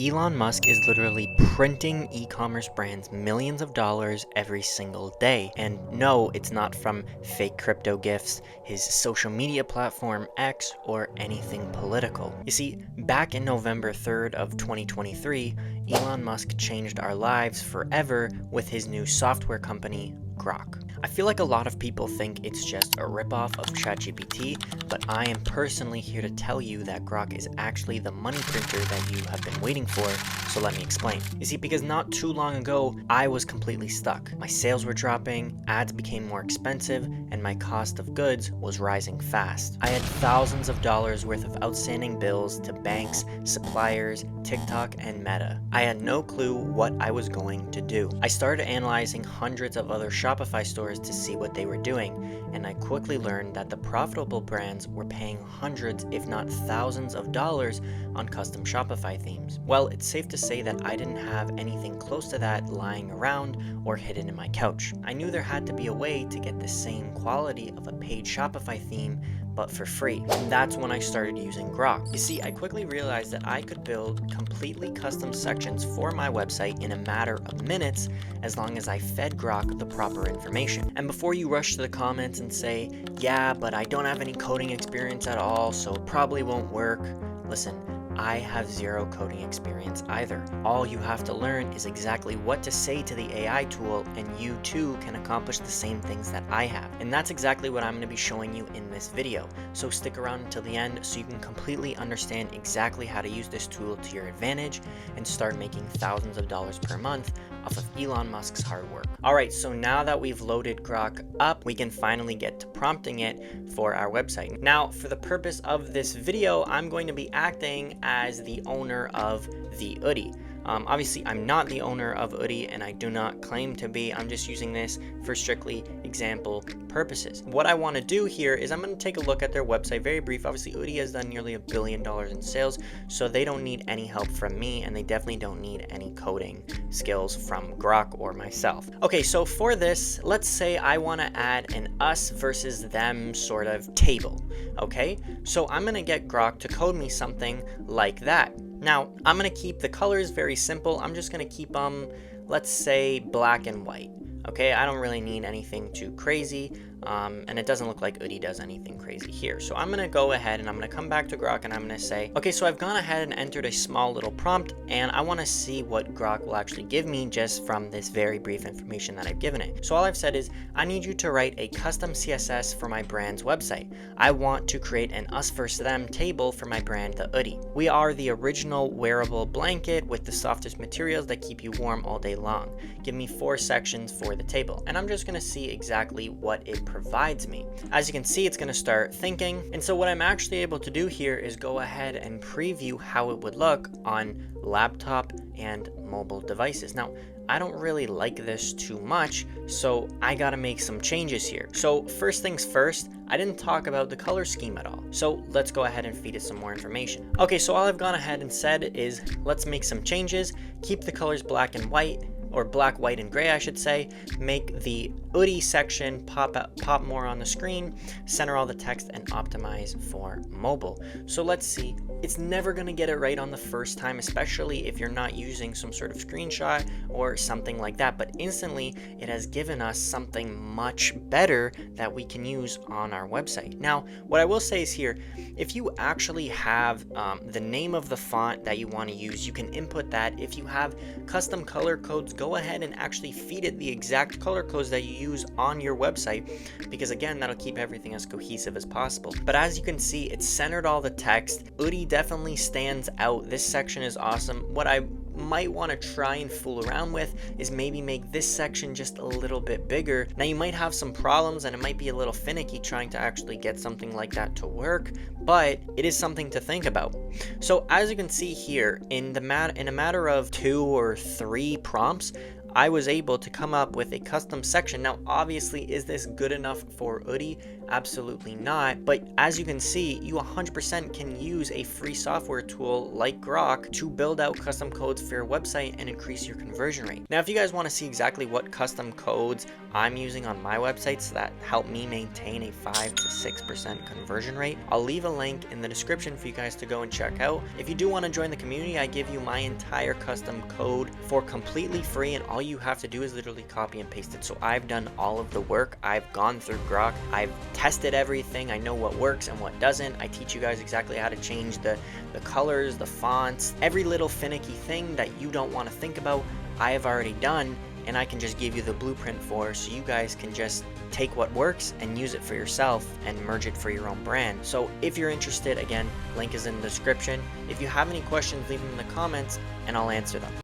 Elon Musk is literally printing e-commerce brands millions of dollars every single day. And no, it's not from fake crypto gifts, his social media platform X, or anything political. You see, back in November 3rd of 2023, Elon Musk changed our lives forever with his new software company, Grok. I feel like a lot of people think it's just a ripoff of ChatGPT, but I am personally here to tell you that Grok is actually the money printer that you have been waiting for, so let me explain. You see, because not too long ago, I was completely stuck. My sales were dropping, ads became more expensive, and my cost of goods was rising fast. I had thousands of dollars worth of outstanding bills to banks, suppliers, TikTok, and Meta. I had no clue what I was going to do. I started analyzing hundreds of other Shopify stores to see what they were doing, and I quickly learned that the profitable brands were paying hundreds, if not thousands of dollars on custom Shopify themes. Well, it's safe to say that I didn't have anything close to that lying around or hidden in my couch. I knew there had to be a way to get the same quality of a paid Shopify theme, but for free. And that's when I started using Grok. You see, I quickly realized that I could build completely custom sections for my website in a matter of minutes as long as I fed Grok the proper information. And before you rush to the comments and say, yeah, but I don't have any coding experience at all, so it probably won't work. Listen, I have zero coding experience either. All you have to learn is exactly what to say to the AI tool, and you too can accomplish the same things that I have. And that's exactly what I'm going to be showing you in this video. So stick around until the end so you can completely understand exactly how to use this tool to your advantage and start making thousands of dollars per month off of Elon Musk's hard work. Alright, so now that we've loaded Grok up, we can finally get to prompting it for our website. Now, for the purpose of this video, I'm going to be acting as the owner of the Oodie. Obviously, I'm not the owner of Oodie, and I do not claim to be. I'm just using this for strictly example purposes. What I want to do here is I'm going to take a look at their website, very brief. Obviously, Oodie has done nearly $1 billion in sales, so they don't need any help from me, and they definitely don't need any coding skills from Grok or myself. Okay, so for this, let's say I want to add an us versus them sort of table. Okay, so I'm going to get Grok to code me something like that. Now, I'm going to keep the colors very simple. I'm just going to keep them, let's say, black and white. Okay, I don't really need anything too crazy, and it doesn't look like Oodie does anything crazy here. So I'm going to go ahead and I'm going to come back to Grok and I'm going to say, okay, so I've gone ahead and entered a small little prompt, and I want to see what Grok will actually give me just from this very brief information that I've given it. So all I've said is, I need you to write a custom CSS for my brand's website. I want to create an us versus them table for my brand, the Oodie. We are the original wearable blanket with the softest materials that keep you warm all day long. Give me 4 sections for the table, and I'm just going to see exactly what it provides me. As you can see, it's going to start thinking, and so what I'm actually able to do here is go ahead and preview how it would look on laptop and mobile devices. Now, I don't really like this too much, so I gotta make some changes here. So first things first, I didn't talk about the color scheme at all. So let's go ahead and feed it some more information. Okay, so all I've gone ahead and said is, let's make some changes, keep the colors black and white, or black, white, and gray, I should say. Make the Oodie section pop more on the screen, center all the text, and optimize for mobile. So let's see. It's never going to get it right on the first time, especially if you're not using some sort of screenshot or something like that. But instantly, it has given us something much better that we can use on our website. Now, what I will say is here, if you actually have the name of the font that you want to use, you can input that. If you have custom color codes, go ahead and actually feed it the exact color codes that you use on your website, because again, that'll keep everything as cohesive as possible. But as you can see, it's centered all the text. Oodie definitely stands out. This section is awesome. What I might want to try and fool around with is maybe make this section just a little bit bigger. Now, you might have some problems and it might be a little finicky trying to actually get something like that to work, but it is something to think about. So as you can see here, in a matter of 2 or 3 prompts, I was able to come up with a custom section. Now, obviously, is this good enough for Oodie? Absolutely not. But as you can see, you 100% can use a free software tool like Grok to build out custom codes for your website and increase your conversion rate. Now, if you guys want to see exactly what custom codes I'm using on my websites that help me maintain a 5 to 6% conversion rate, I'll leave a link in the description for you guys to go and check out. If you do want to join the community, I give you my entire custom code for completely free, and all you have to do is literally copy and paste it. So I've done all of the work. I've gone through Grok. I've tested everything. I know what works and what doesn't. I teach you guys exactly how to change the colors, the fonts, every little finicky thing that you don't want to think about, I have already done, and I can just give you the blueprint for, so you guys can just take what works and use it for yourself and merge it for your own brand. So if you're interested, again, link is in the description. If you have any questions, leave them in the comments and I'll answer them.